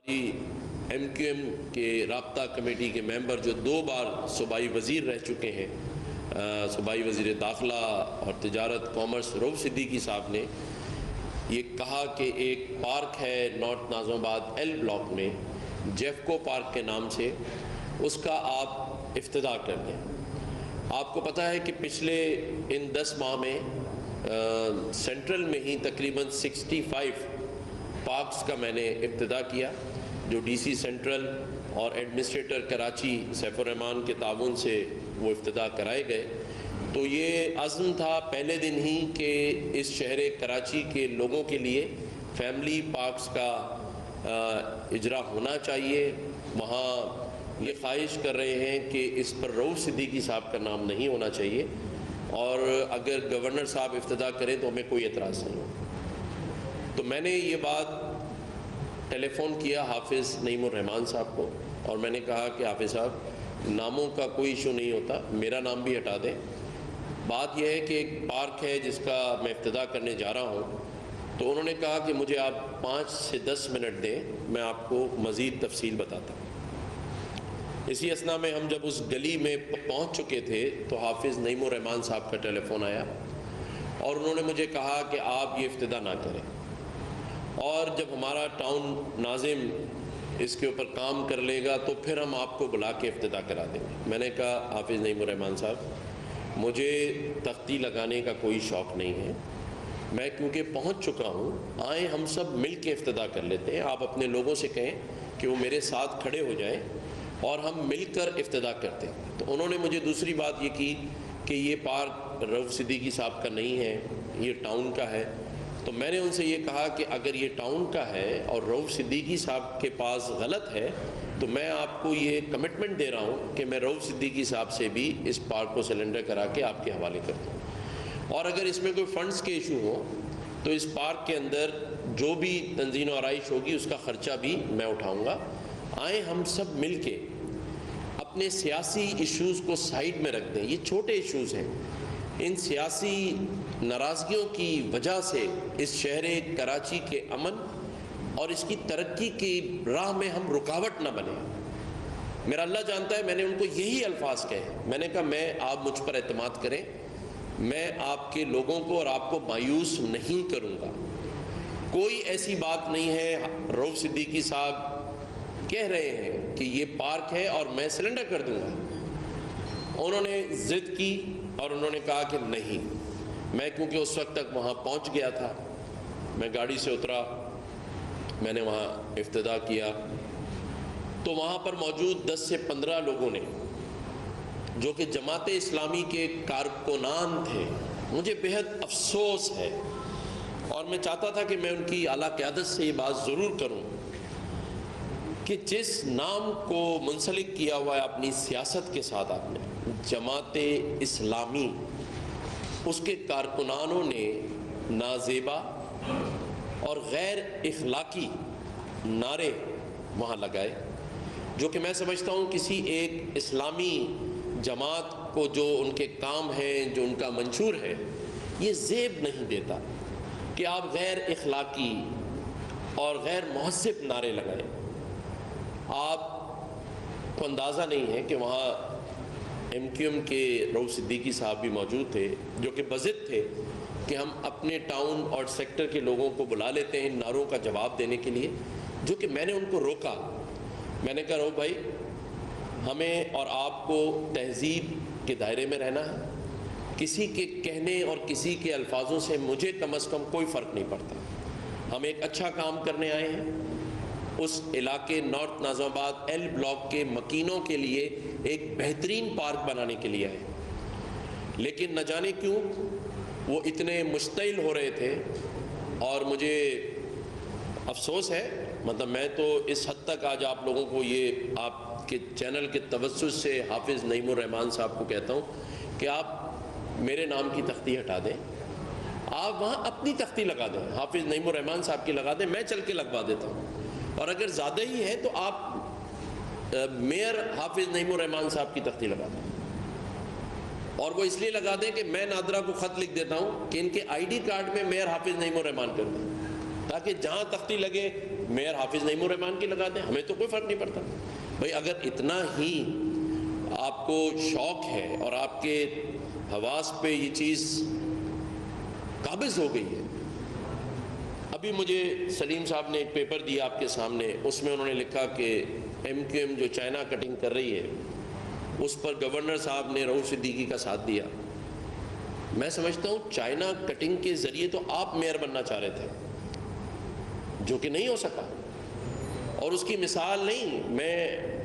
M Q M کے رابطہ committee کے ممبر جو 2 بار صوبائی وزیر رہ چکے ہیں، صوبائی وزیر داخلہ اور تجارت کامرس رؤوف صدیقی صاحب نے یہ کہا کہ ایک پارک ہے نارتھ ناظم آباد ایل بلاک میں جیفکو پارک کے نام سے، اس کا آپ افتتاح کر دیں۔ آپ کو پتہ ہے کہ پچھلے ان 10 ماہ میں سینٹرل میں ہی تقریباً 65 پارکس کا میں نے افتتاح کیا، جو ڈی سی سینٹرل اور ایڈمنسٹریٹر کراچی سیف الرحمان کے تعاون سے وہ افتتاح کرائے گئے۔ تو یہ عزم تھا پہلے دن ہی کہ اس شہر کراچی کے لوگوں کے لیے فیملی پارکس کا اجرا ہونا چاہیے۔ وہاں یہ خواہش کر رہے ہیں کہ اس پر رؤوف صدیقی صاحب کا نام نہیں ہونا چاہیے، اور اگر گورنر صاحب افتتاح کریں تو ہمیں کوئی اعتراض نہیں ہو۔ تو میں نے یہ بات ٹیلی فون کیا حافظ نعیم الرحمان صاحب کو، اور میں نے کہا کہ حافظ صاحب ناموں کا کوئی ایشو نہیں ہوتا، میرا نام بھی ہٹا دیں۔ بات یہ ہے کہ ایک پارک ہے جس کا میں افتتاح کرنے جا رہا ہوں، تو انہوں نے کہا کہ مجھے آپ 5 سے 10 منٹ دیں، میں آپ کو مزید تفصیل بتاتا ہوں۔ اسی اثنا میں ہم جب اس گلی میں پہنچ چکے تھے تو حافظ نعیم الرحمان صاحب کا ٹیلی فون آیا، اور انہوں نے مجھے کہا کہ آپ یہ افتتاح نہ کریں، اور جب ہمارا ٹاؤن ناظم اس کے اوپر کام کر لے گا تو پھر ہم آپ کو بلا کے افتتاح کرا دیں گے۔ میں نے کہا حافظ نعیم الرحمان صاحب، مجھے تختی لگانے کا کوئی شوق نہیں ہے، میں کیونکہ پہنچ چکا ہوں، آئیں ہم سب مل کے افتتاح کر لیتے ہیں۔ آپ اپنے لوگوں سے کہیں کہ وہ میرے ساتھ کھڑے ہو جائیں اور ہم مل کر افتتاح کرتے ہیں۔ تو انہوں نے مجھے دوسری بات یہ کی کہ یہ پارک رؤوف صدیقی صاحب کا نہیں ہے، یہ ٹاؤن کا ہے۔ تو میں نے ان سے یہ کہا کہ اگر یہ ٹاؤن کا ہے اور رؤوف صدیقی صاحب کے پاس غلط ہے تو میں آپ کو یہ کمٹمنٹ دے رہا ہوں کہ میں رؤوف صدیقی صاحب سے بھی اس پارک کو سلنڈر کرا کے آپ کے حوالے کر دوں، اور اگر اس میں کوئی فنڈز کے ایشو ہوں تو اس پارک کے اندر جو بھی تنظیم و آرائش ہوگی اس کا خرچہ بھی میں اٹھاؤں گا۔ آئیں ہم سب مل کے اپنے سیاسی ایشوز کو سائیڈ میں رکھ دیں، یہ چھوٹے ایشوز ہیں، ان سیاسی ناراضگیوں کی وجہ سے اس شہر کراچی کے امن اور اس کی ترقی کی راہ میں ہم رکاوٹ نہ بنیں۔ میرا اللہ جانتا ہے، میں نے ان کو یہی الفاظ کہے، میں نے کہا آپ مجھ پر اعتماد کریں، میں آپ کے لوگوں کو اور آپ کو مایوس نہیں کروں گا۔ کوئی ایسی بات نہیں ہے، رؤوف صدیقی صاحب کہہ رہے ہیں کہ یہ پارک ہے اور میں سلنڈر کر دوں گا۔ انہوں نے ضد کی اور انہوں نے کہا کہ نہیں۔ میں کیونکہ اس وقت تک وہاں پہنچ گیا تھا، میں گاڑی سے اترا، میں نے وہاں افتتاح کیا، تو وہاں پر موجود 10 سے 15 لوگوں نے جو کہ جماعت اسلامی کے کارکنان تھے، مجھے بہت افسوس ہے، اور میں چاہتا تھا کہ میں ان کی اعلیٰ قیادت سے یہ بات ضرور کروں کہ جس نام کو منسلک کیا ہوا ہے اپنی سیاست کے ساتھ آپ نے، جماعت اسلامی، اس کے کارکنانوں نے نازیبا اور غیر اخلاقی نعرے وہاں لگائے، جو کہ میں سمجھتا ہوں کسی ایک اسلامی جماعت کو جو ان کے کام ہیں، جو ان کا منشور ہے، یہ زیب نہیں دیتا کہ آپ غیر اخلاقی اور غیر مہذب نعرے لگائیں۔ آپ کو اندازہ نہیں ہے کہ وہاں ایم کیو ایم کے رؤوف صدیقی صاحب بھی موجود تھے، جو کہ بضد تھے کہ ہم اپنے ٹاؤن اور سیکٹر کے لوگوں کو بلا لیتے ہیں ان نعروں کا جواب دینے کے لیے، جو کہ میں نے ان کو روکا۔ میں نے کہا رؤوف بھائی، ہمیں اور آپ کو تہذیب کے دائرے میں رہنا ہے، کسی کے کہنے اور کسی کے الفاظوں سے مجھے کم از کم کوئی فرق نہیں پڑتا۔ ہم ایک اچھا کام کرنے آئے ہیں، اس علاقے نارتھ ناظم آباد ایل بلاک کے مکینوں کے لیے ایک بہترین پارک بنانے کے لیے آئے، لیکن نہ جانے کیوں وہ اتنے مشتعل ہو رہے تھے، اور مجھے افسوس ہے، مطلب میں تو اس حد تک آج آپ لوگوں کو یہ آپ کے چینل کے توسط سے حافظ نعیم الرحمان صاحب کو کہتا ہوں کہ آپ میرے نام کی تختی ہٹا دیں، آپ وہاں اپنی تختی لگا دیں، حافظ نعیم الرحمان صاحب کی لگا دیں، میں چل کے لگوا دیتا ہوں، اور اگر زیادہ ہی ہے تو آپ میئر حافظ نعیم الرحمان صاحب کی تختی لگا دیں، اور وہ اس لیے لگا دیں کہ میں نادرہ کو خط لکھ دیتا ہوں کہ ان کے آئی ڈی کارڈ میں میئر حافظ نعیم الرحمان کر دیں۔ تاکہ جہاں تختی لگے میئر حافظ نعیم الرحمان کی لگا دیں، ہمیں تو کوئی فرق نہیں پڑتا بھائی۔ اگر اتنا ہی آپ کو شوق ہے اور آپ کے حواس پہ یہ چیز قابض ہو گئی ہے۔ ابھی مجھے سلیم صاحب نے ایک پیپر دیا آپ کے سامنے، اس میں انہوں نے لکھا کہ ایم کیو ایم جو چائنا کٹنگ کر رہی ہے اس پر گورنر صاحب نے رؤوف صدیقی کا ساتھ دیا۔ میں سمجھتا ہوں چائنا کٹنگ کے ذریعے تو آپ میئر بننا چاہ رہے تھے، جو کہ نہیں ہو سکا، اور اس کی مثال نہیں، میں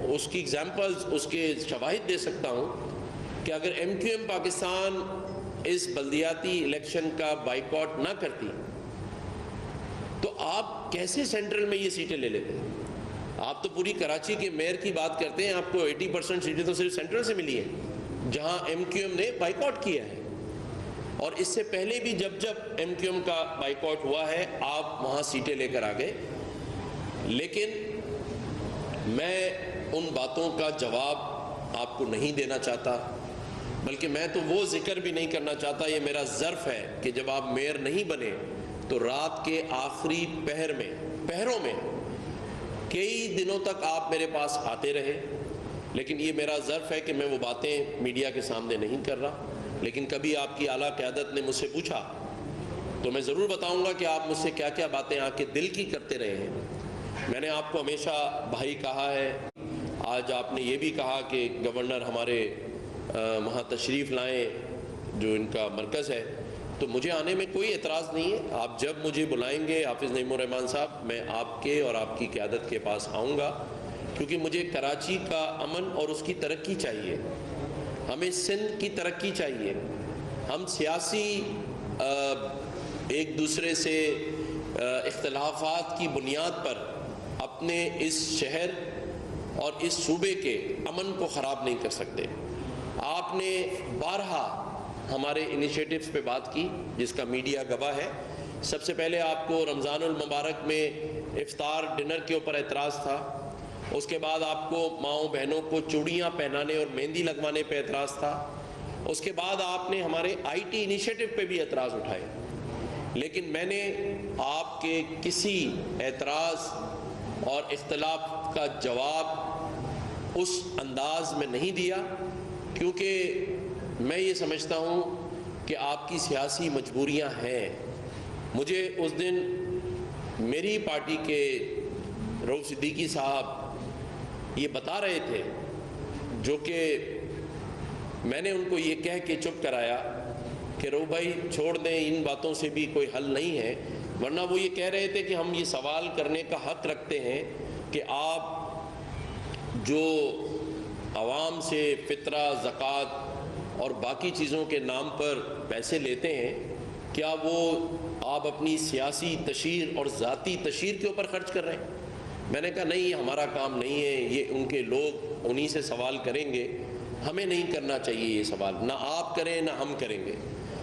اس کی ایگزامپلز، اس کے شواہد دے سکتا ہوں کہ اگر ایم کیو ایم پاکستان اس بلدیاتی الیکشن کا بائیکاٹ نہ کرتی تو آپ کیسے سینٹرل میں یہ سیٹیں لے لیتے؟ آپ تو پوری کراچی کے میئر کی بات کرتے ہیں، آپ کو 80% سیٹیں تو صرف سینٹرل سے ملی ہیں جہاں ایم کیو ایم نے بائیکاٹ کیا ہے، اور اس سے پہلے بھی جب ایم کیو ایم کا بائیکاٹ ہوا ہے آپ وہاں سیٹیں لے کر آ گئے۔ لیکن میں ان باتوں کا جواب آپ کو نہیں دینا چاہتا، بلکہ میں تو وہ ذکر بھی نہیں کرنا چاہتا، یہ میرا ظرف ہے کہ جب آپ میئر نہیں بنے تو رات کے آخری پہروں میں کئی دنوں تک آپ میرے پاس آتے رہے، لیکن یہ میرا ظرف ہے کہ میں وہ باتیں میڈیا کے سامنے نہیں کر رہا۔ لیکن کبھی آپ کی اعلیٰ قیادت نے مجھ سے پوچھا تو میں ضرور بتاؤں گا کہ آپ مجھ سے کیا کیا باتیں آ کے دل کی کرتے رہے ہیں۔ میں نے آپ کو ہمیشہ بھائی کہا ہے، آج آپ نے یہ بھی کہا کہ گورنر ہمارے وہاں تشریف لائیں جو ان کا مرکز ہے، تو مجھے آنے میں کوئی اعتراض نہیں ہے۔ آپ جب مجھے بلائیں گے حافظ نعیم الرحمان صاحب، میں آپ کے اور آپ کی قیادت کے پاس آؤں گا، کیونکہ مجھے کراچی کا امن اور اس کی ترقی چاہیے، ہمیں سندھ کی ترقی چاہیے۔ ہم سیاسی ایک دوسرے سے اختلافات کی بنیاد پر اپنے اس شہر اور اس صوبے کے امن کو خراب نہیں کر سکتے۔ آپ نے بارہا ہمارے انیشیٹوز پہ بات کی جس کا میڈیا گواہ ہے۔ سب سے پہلے آپ کو رمضان المبارک میں افطار ڈنر کے اوپر اعتراض تھا، اس کے بعد آپ کو ماؤں بہنوں کو چوڑیاں پہنانے اور مہندی لگوانے پہ اعتراض تھا، اس کے بعد آپ نے ہمارے آئی ٹی انیشیٹو پہ بھی اعتراض اٹھائے۔ لیکن میں نے آپ کے کسی اعتراض اور اختلاف کا جواب اس انداز میں نہیں دیا، کیونکہ میں یہ سمجھتا ہوں کہ آپ کی سیاسی مجبوریاں ہیں۔ مجھے اس دن میری پارٹی کے رؤوف صدیقی صاحب یہ بتا رہے تھے، جو کہ میں نے ان کو یہ کہہ کے چپ کرایا کہ رؤوف بھائی چھوڑ دیں، ان باتوں سے بھی کوئی حل نہیں ہے، ورنہ وہ یہ کہہ رہے تھے کہ ہم یہ سوال کرنے کا حق رکھتے ہیں کہ آپ جو عوام سے فطرہ، زکوٰۃ اور باقی چیزوں کے نام پر پیسے لیتے ہیں، کیا وہ آپ اپنی سیاسی تشہیر اور ذاتی تشہیر کے اوپر خرچ کر رہے ہیں؟ میں نے کہا نہیں، یہ ہمارا کام نہیں ہے، یہ ان کے لوگ انہی سے سوال کریں گے، ہمیں نہیں کرنا چاہیے یہ سوال، نہ آپ کریں نہ ہم کریں گے،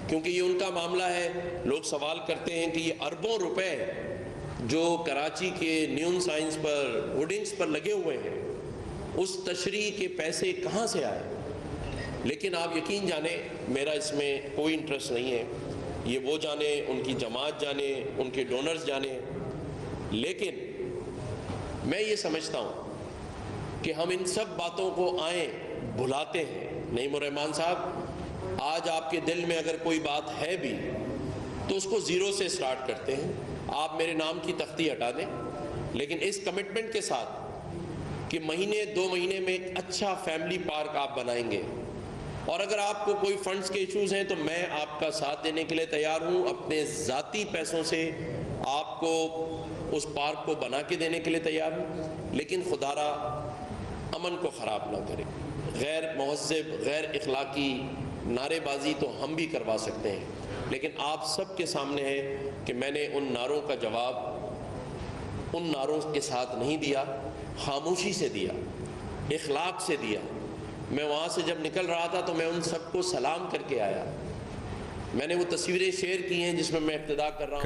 کیونکہ یہ ان کا معاملہ ہے۔ لوگ سوال کرتے ہیں کہ یہ اربوں روپے جو کراچی کے نیون سائنس پر، ہوڈنگز پر لگے ہوئے ہیں، اس تشریح کے پیسے کہاں سے آئے؟ لیکن آپ یقین جانیں میرا اس میں کوئی انٹرسٹ نہیں ہے، یہ وہ جانے، ان کی جماعت جانے، ان کے ڈونرز جانے۔ لیکن میں یہ سمجھتا ہوں کہ ہم ان سب باتوں کو آئیں بھلاتے ہیں۔ نعیم الرحمان صاحب، آج آپ کے دل میں اگر کوئی بات ہے بھی تو اس کو زیرو سے سٹارٹ کرتے ہیں۔ آپ میرے نام کی تختی ہٹا دیں، لیکن اس کمٹمنٹ کے ساتھ کہ مہینے 2 مہینے میں ایک اچھا فیملی پارک آپ بنائیں گے، اور اگر آپ کو کوئی فنڈز کے ایشوز ہیں تو میں آپ کا ساتھ دینے کے لیے تیار ہوں، اپنے ذاتی پیسوں سے آپ کو اس پارک کو بنا کے دینے کے لیے تیار ہوں، لیکن خدا را امن کو خراب نہ کرے۔ غیر مہذب، غیر اخلاقی نعرے بازی تو ہم بھی کروا سکتے ہیں، لیکن آپ سب کے سامنے ہے کہ میں نے ان نعروں کا جواب ان نعروں کے ساتھ نہیں دیا، خاموشی سے دیا، اخلاق سے دیا۔ میں وہاں سے جب نکل رہا تھا تو میں ان سب کو سلام کر کے آیا۔ میں نے وہ تصویریں شیئر کی ہیں جس میں ابتدا کر رہا ہوں۔